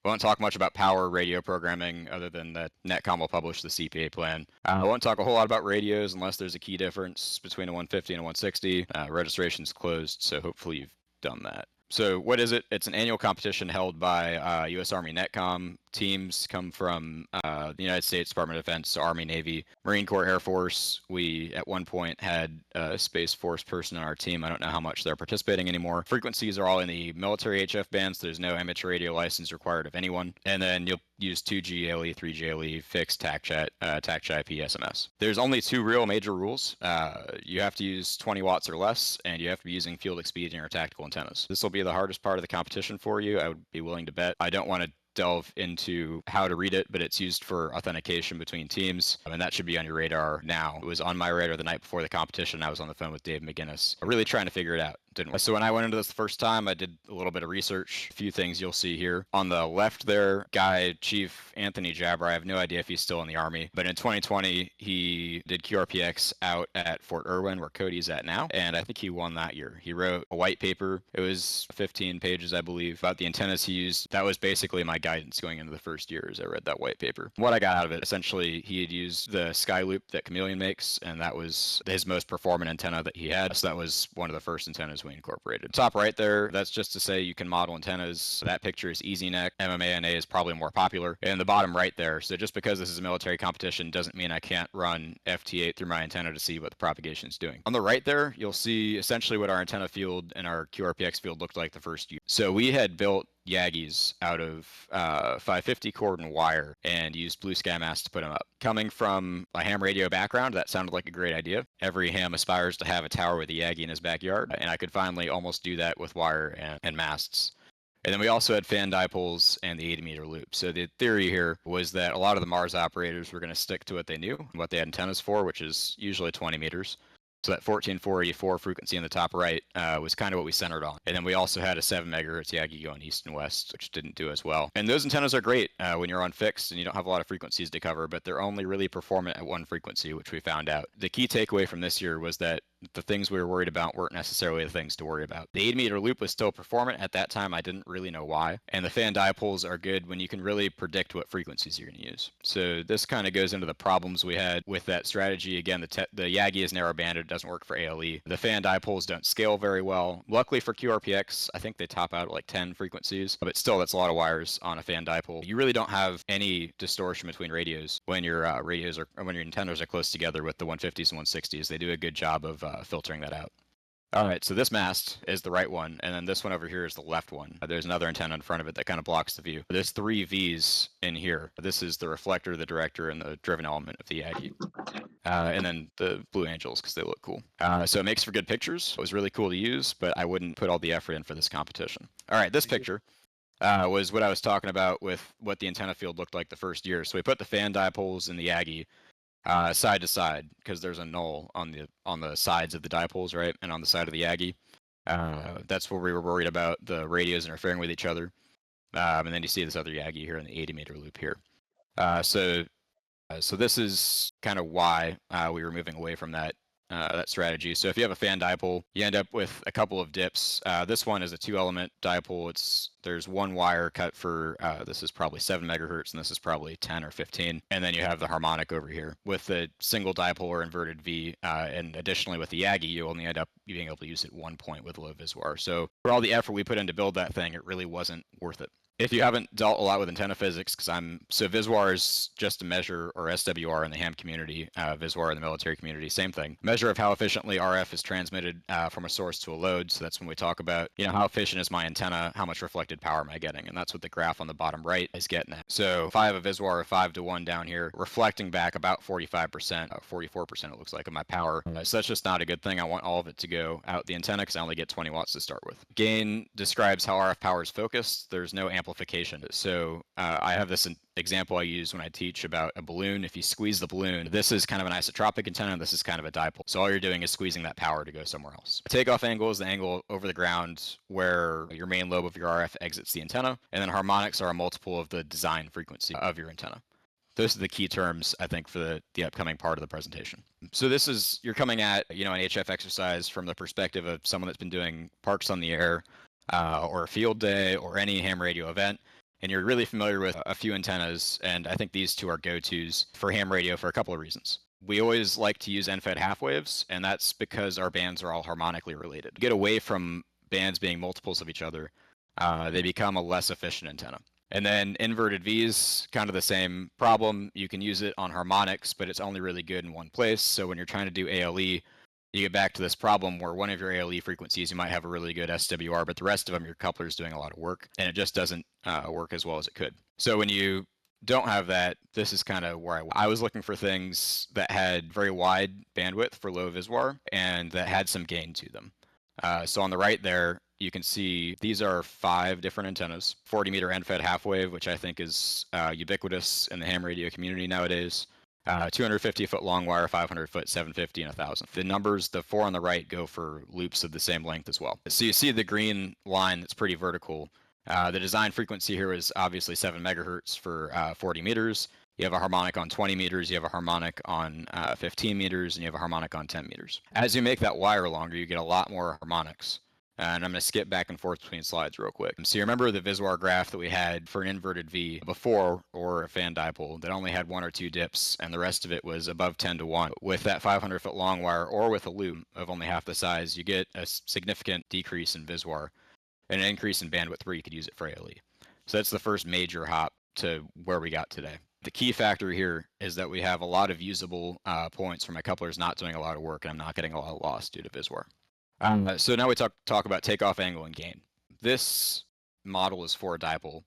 We won't talk much about power radio programming other than that Netcom will publish the CPA plan. I won't talk a whole lot about radios unless there's a key difference between a 150 and a 160. Registration's closed, so hopefully you've done that. So what is it? It's an annual competition held by U.S. Army Netcom. Teams come from the United States Department of Defense, Army, Navy, Marine Corps, Air Force. We, at one point, had a Space Force person on our team. I don't know how much they're participating anymore. Frequencies are all in the military HF bands. There's no amateur radio license required of anyone. And then you'll use 2G LE, 3G LE, fixed TAC-chat, TAC-chat IP, SMS. There's only two real major rules. You have to use 20 watts or less, and you have to be using field expedient or tactical antennas. This will be the hardest part of the competition for you. I would be willing to bet. I don't want to delve into how to read it, but it's used for authentication between teams, and that should be on your radar now. It was on my radar the night before the competition. I was on the phone with Dave McGinnis, really trying to figure it out. So when I went into this the first time, I did a little bit of research. A few things you'll see here. On the left there, Chief Anthony Jabber, I have no idea if he's still in the Army, but in 2020, he did QRPX out at Fort Irwin, where Cody's at now, and I think he won that year. He wrote a white paper. It was 15 pages, I believe, about the antennas he used. That was basically my guidance going into the first year as I read that white paper. What I got out of it, essentially, he had used the sky loop that Chameleon makes, and that was his most performant antenna that he had. So that was one of the first antennas we incorporated. Top right there, that's just to say you can model antennas. That picture is EasyNet. MMANA is probably more popular. And the bottom right there, so just because this is a military competition doesn't mean I can't run FT8 through my antenna to see what the propagation is doing. On the right there, you'll see essentially what our antenna field and our QRPX field looked like the first year. So we had built Yagis out of 550 cord and wire and used blue sky masts to put them up. Coming from a ham radio background, that sounded like a great idea. Every ham aspires to have a tower with a Yagi in his backyard, and I could finally almost do that with wire and masts. And then we also had fan dipoles and the 80-meter loop. So the theory here was that a lot of the Mars operators were going to stick to what they knew, what they had antennas for, which is usually 20 meters. So that 14484 frequency in the top right was kind of what we centered on. And then we also had a 7 megahertz Yagi going east and west, which didn't do as well. And those antennas are great when you're on fixed and you don't have a lot of frequencies to cover, but they're only really performant at one frequency, which we found out. The key takeaway from this year was that the things we were worried about weren't necessarily the things to worry about. The 80-meter loop was still performant at that time. I didn't really know why. And the fan dipoles are good when you can really predict what frequencies you're going to use. So this kind of goes into the problems we had with that strategy. Again, the Yagi is narrow banded. It doesn't work for ALE. The fan dipoles don't scale very well. Luckily for QRPX, I think they top out at like 10 frequencies, but still that's a lot of wires on a fan dipole. You really don't have any distortion between radios when your when your antennas are close together with the 150s and 160s. They do a good job of filtering that out. All right, so this mast is the right one, and then this one over here is the left one. There's another antenna in front of it that kind of blocks the view. There's 3 V's in here. This is the reflector, the director, and the driven element of the Yagi. And then the Blue Angels, because they look cool. So it makes for good pictures. It was really cool to use, but I wouldn't put all the effort in for this competition. All right, this picture was what I was talking about with what the antenna field looked like the first year. So we put the fan dipoles in the Yagi side to side, because there's a null on the sides of the dipoles, right, and on the side of the Yagi. That's where we were worried about the radios interfering with each other. And then you see this other Yagi here in the 80-meter loop here. So this is kind of why we were moving away from that strategy. So if you have a fan dipole, you end up with a couple of dips. This one is a 2-element dipole. There's one wire cut for, this is probably 7 megahertz, and this is probably 10 or 15. And then you have the harmonic over here. With the single dipole or inverted V, and additionally with the Yagi, you only end up being able to use it 1 point with low VisWAR. So for all the effort we put in to build that thing, it really wasn't worth it. If you haven't dealt a lot with antenna physics, so VisWAR is just a measure, or SWR in the ham community, VisWAR in the military community, same thing. Measure of how efficiently RF is transmitted from a source to a load. So that's when we talk about, how efficient is my antenna, how much reflected power am I getting? And that's what the graph on the bottom right is getting at. So if I have a VisWAR of 5:1 down here, reflecting back about 45%, 44% it looks like, of my power. So that's just not a good thing. I want all of it to go out the antenna because I only get 20 watts to start with. Gain describes how RF power is focused. There's no amplification. So I have this example I use when I teach about a balloon. If you squeeze the balloon, this is kind of an isotropic antenna, and this is kind of a dipole. So all you're doing is squeezing that power to go somewhere else. Takeoff angle is the angle over the ground where your main lobe of your RF exits the antenna, and then harmonics are a multiple of the design frequency of your antenna. Those are the key terms, I think, for the upcoming part of the presentation. So you're coming at, an HF exercise from the perspective of someone that's been doing parks on the air, or a field day, or any ham radio event. And you're really familiar with a few antennas, and I think these two are go-tos for ham radio for a couple of reasons. We always like to use end-fed half waves, and that's because our bands are all harmonically related. To get away from bands being multiples of each other, they become a less efficient antenna. And then inverted V's, kind of the same problem. You can use it on harmonics, but it's only really good in one place. So when you're trying to do ALE, you get back to this problem where one of your ALE frequencies, you might have a really good SWR, but the rest of them, your coupler is doing a lot of work, and it just doesn't work as well as it could. So when you don't have that, this is kind of where I was looking for things that had very wide bandwidth for low VISWAR and that had some gain to them. So on the right there, you can see these are 5 different antennas. 40 meter end-fed half wave, which I think is ubiquitous in the ham radio community nowadays. 250 foot long wire, 500 foot, 750, and 1000. The numbers, the 4 on the right, go for loops of the same length as well. So you see the green line that's pretty vertical. The design frequency here is obviously 7 megahertz for 40 meters. You have a harmonic on 20 meters, you have a harmonic on 15 meters, and you have a harmonic on 10 meters. As you make that wire longer, you get a lot more harmonics. And I'm going to skip back and forth between slides real quick. So you remember the VISWAR graph that we had for an inverted V before, or a fan dipole, that only had 1 or 2 dips, and the rest of it was above 10 to 1. With that 500 foot long wire, or with a loop of only half the size, you get a significant decrease in VISWAR and an increase in bandwidth where you could use it for ALE. So that's the first major hop to where we got today. The key factor here is that we have a lot of usable points where my coupler is not doing a lot of work, and I'm not getting a lot of loss due to VISWAR. So now we talk about takeoff angle and gain. This model is for a dipole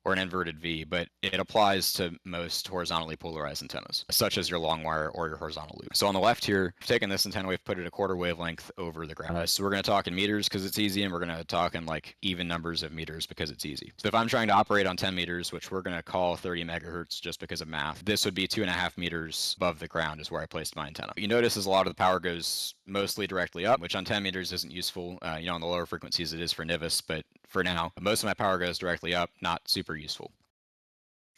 or an inverted V, but it applies to most horizontally polarized antennas, such as your long wire or your horizontal loop. So on the left here, we've taken this antenna, we've put it a quarter wavelength over the ground. So we're going to talk in meters because it's easy, and we're going to talk in like even numbers of meters because it's easy. So if I'm trying to operate on 10 meters, which we're going to call 30 megahertz just because of math, this would be 2.5 meters above the ground is where I placed my antenna. You notice as a lot of the power goes mostly directly up, which on 10 meters isn't useful. On the lower frequencies it is for NIVIS, but for now, most of my power goes directly up, not super useful.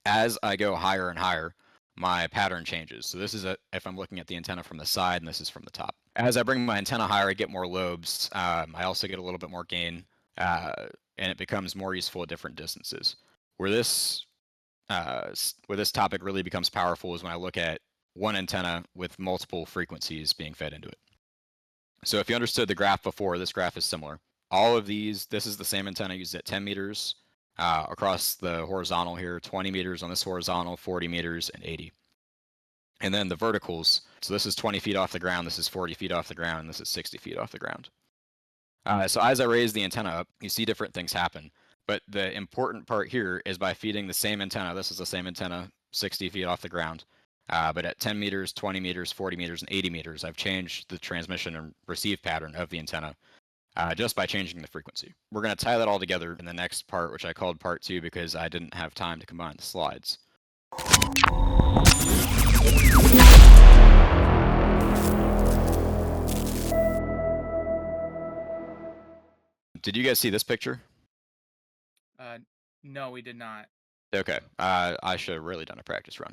As I go higher and higher, my pattern changes. So this is if I'm looking at the antenna from the side, and this is from the top. As I bring my antenna higher, I get more lobes. I also get a little bit more gain, and it becomes more useful at different distances. Where this topic really becomes powerful is when I look at one antenna with multiple frequencies being fed into it. So if you understood the graph before, this graph is similar. All of these, this is the same antenna used at 10 meters. Across the horizontal here, 20 meters on this horizontal, 40 meters, and 80. And then the verticals, so this is 20 feet off the ground, this is 40 feet off the ground, and this is 60 feet off the ground. So as I raise the antenna up, you see different things happen. But the important part here is by feeding the same antenna, this is the same antenna 60 feet off the ground, but at 10 meters, 20 meters, 40 meters, and 80 meters, I've changed the transmission and receive pattern of the antenna. Just by changing the frequency. We're going to tie that all together in the next part, which I called part 2 because I didn't have time to combine the slides. Did you guys see this picture? No, we did not. Okay, I should have really done a practice run.